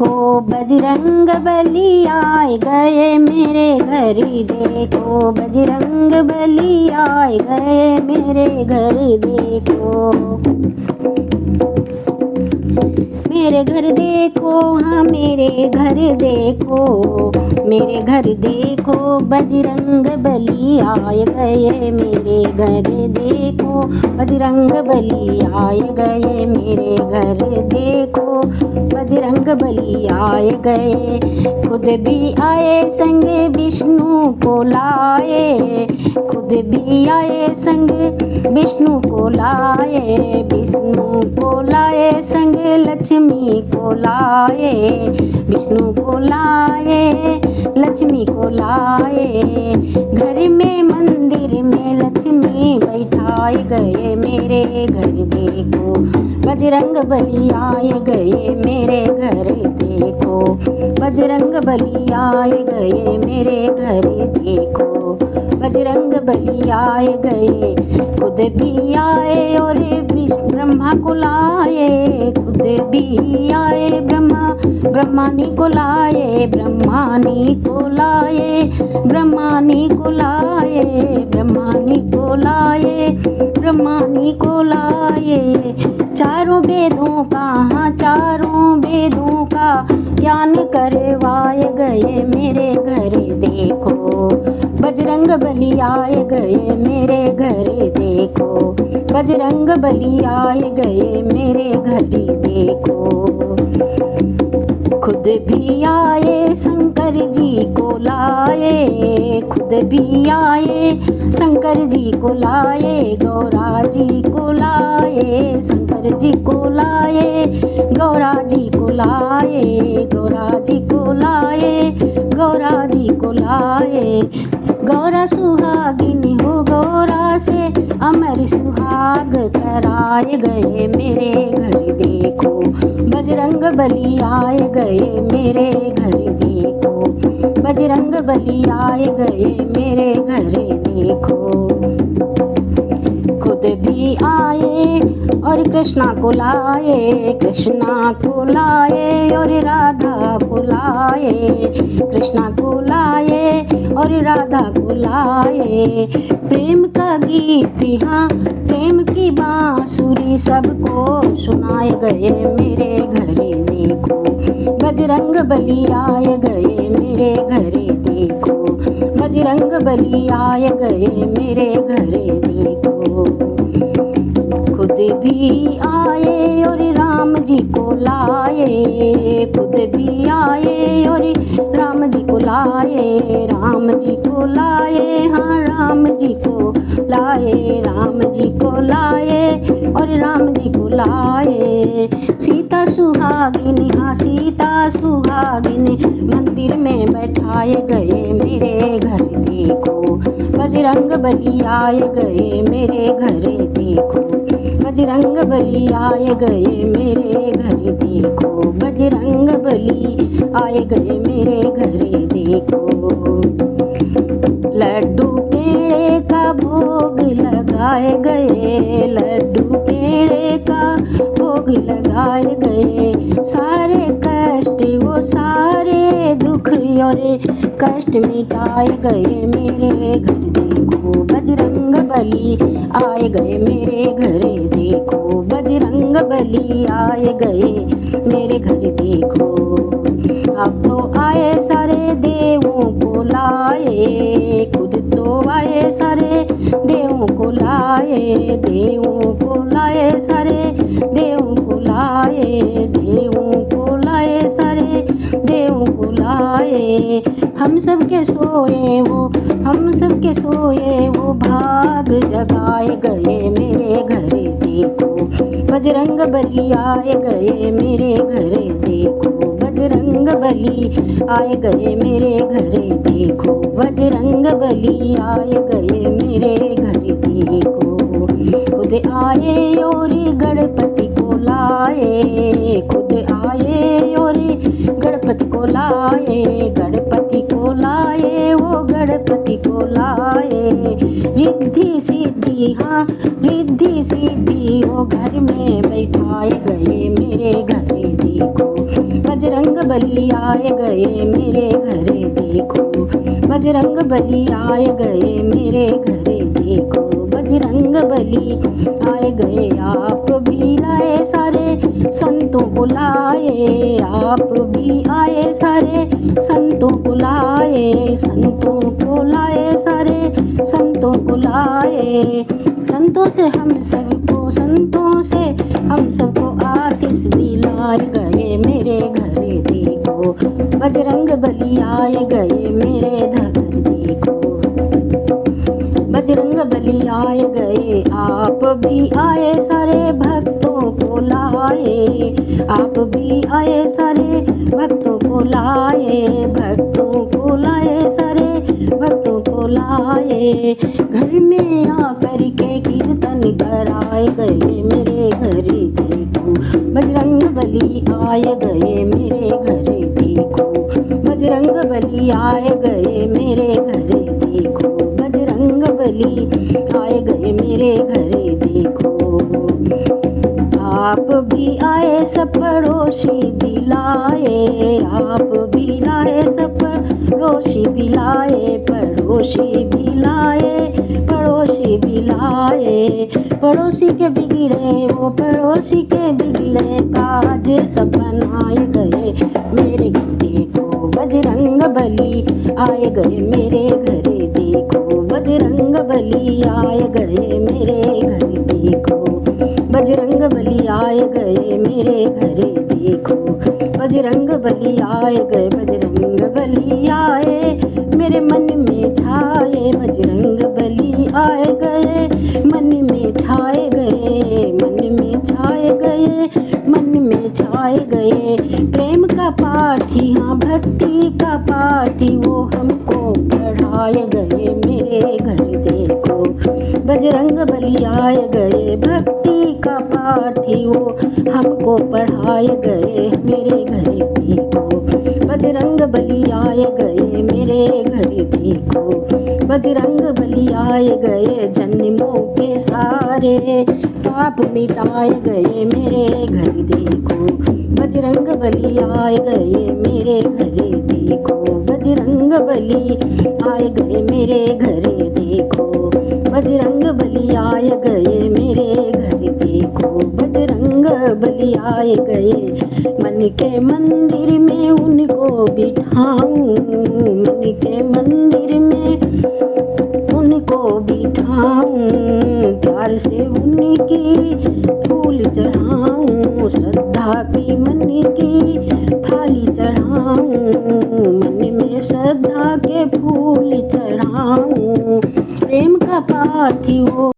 देखो बजरंग बली आए गए मेरे घर, देखो बजरंग बली आए गए मेरे घर, देखो मेरे घर देखो, हाँ मेरे घर देखो, मेरे घर देखो बजरंग बली आए गए मेरे घर, देखो बजरंग बली आए गए मेरे घर, देखो बजरंग बली आए गए। खुद भी आए संग विष्णु को लाए, खुद भी आए संग विष्णु को लाए, विष्णु को लाए संग लक्ष्मी को लाए, विष्णु को लाए लक्ष्मी को लाए। घर में मंदिर में लक्ष्मी बैठाए गए मेरे घर, देखो बजरंग बली आए गए मेरे घर, देखो बजरंग बली आए गए मेरे घर, देखो बजरंग बली आए गए। खुद भी आए और ब्रह्मा को लाए, खुद भी आए ब्रह्मानी को लाए, ब्रह्मानी को लाए, ब्रह्मानी को लाए, ब्रह्मानी को लाए, ब्रह्मानी को लाए। चारों वेदों का, हाँ चारों वेदों का ज्ञान करवाए गए मेरे घर, देखो बजरंग बली आए गए मेरे घर, देखो बजरंग बली आए गए मेरे घर, देखो खुद भी आए शंकर जी को लाए, खुद भी आए शंकर जी को लाए, गौरा जी को लाए, शंकर जी को लाए, गौरा जी को लाए, गौरा जी को लाए, गौरा जी को लाए। गौरा सुहागिनी हो, गौरा से अमर सुहाग कराए गए मेरे घर, देखो बजरंग बली आए गए मेरे घर, देखो बजरंग बली आए गए मेरे घर, देखो खुद भी आए और कृष्णा को लाए, कृष्णा को लाए और राधा को लाए, कृष्णा को लाए और राधा को लाए। प्रेम का गीत, हाँ प्रेम की बांसुरी सबको सुनाए गए मेरे घर, देखो बजरंग बली आए गए मेरे घर, देखो बजरंग बली आए गए मेरे घर, देखो खुद भी आए और राम जी को लाए, खुद भी आए और राम जी को लाए, राम जी को लाए, हाँ राम जी को लाए, राम जी को लाए और राम जी को लाए। सीता सुहागिनी, हाँ सीता सुहागिनी मंदिर में बैठाए गए मेरे घर, देखो बजरंग बली आए गए मेरे घर, देखो बजरंग बली आए गए मेरे घर, देखो बजरंग बली आए गए मेरे घर, देखो लड्डू पेड़े का भोग लगाए गए, लड्डू पेड़े का भोग लगाए गए। सारे कष्ट वो सारे दुख और कष्ट मिटाए गए मेरे घर, देखो बजरंग बली आए गए मेरे घर, देखो बजरंग बली आए गए मेरे घर, देखो अब तो आए सारे देवों को लाए, खुद तो आए सारे देवों को लाए, देवों को लाए सारे देवों को लाए, देवों को लाए सारे देवों को लाए। हम सबके सोए वो, हम सबके सोए वो भाग जगाए गए मेरे घर, देखो बजरंग बली आए गए मेरे घर, देखो बजरंग बली आए गए मेरे घर, देखो बजरंग बली आए गए मेरे घर, देखो खुद आए और गणपति को लाए, खुद आए और गणपति को लाए, गणपति को लाए वो गणपति को लाए। रिद्धि सिद्धि, हाँ रिद्धि सिद्धि वो घर में बैठाए गए मेरे घर, देखो बजरंग बली आए गए मेरे घरे देखो, बजरंग बली आए गए मेरे घरे देखो, बजरंग बली आए गए। आप भी लाए सारे संतों को लाए, आप भी आए सारे संतों को लाए, संतों को लाए सारे संतों को लाए। संतों से हम सबको, संतों से हम सबको आशीष दिलाए गए मेरे घरे देखो, बजरंग बली आए गए मेरे घर देखो, बजरंग बली आए गए। आप भी आए सारे भक्तों को लाए, आप भी आए सारे भक्तों को लाए, भक्तों को लाए सारे भक्तों को लाए। घर में आकर के कीर्तन कराए गए मेरे घरे देखो, बजरंग बली आए गए मेरे घरे देखो, बजरंग बली आए गए मेरे घरे देखो, बजरंग बली आए गए मेरे घरे देखो। आप भी आए सब पड़ोसी भी लाए, आप भी लाए सब पड़ोसी भी लाए, पड़ोसी भी लाए, पड़ोसी भी लाए। पड़ोसी के बिगड़े वो पड़ोसी के बिगड़े काज सब बनाए गए मेरे घर देखो, बजरंग बली आए गए मेरे घरे देखो, बजरंग बली आए गए मेरे घर देखो, बजरंग बली आए गए मेरे घरे देखो, बजरंग बली आए गए, बजरंग बली आए मेरे मन में छाए, बजरंग बली आए गए मन में छाए गए, मन में छाए गए, मन में छाए गए। प्रेम का पाठी, हाँ भक्ति का पाठी वो हमको पढ़ाए गए मेरे घर देखो, बजरंग बली आए गए। भक्ति का पाठी वो हमको पढ़ाए गए मेरे घर देखो, बजरंग बली आए गए मेरे घर देखो, बजरंग बली आए गए। जन्मों के सारे पाप मिटाए गए मेरे घर देखो, बजरंग बली आए गए मेरे घरे देखो, बजरंग बली आए गए मेरे घरे देखो, बजरंग बली आए गए मेरे घर देखो, बजरंग बली आए गए। मन के मंदिर में उनको बिठाऊं, मन के मंदिर में उनको बिठाऊं, प्यार से उनकी फूल चढ़ाऊं, श्रद्धा की मन की थाली चढ़ाऊं, मन में श्रद्धा के फूल चढ़ाऊं। प्रेम का पाठी वो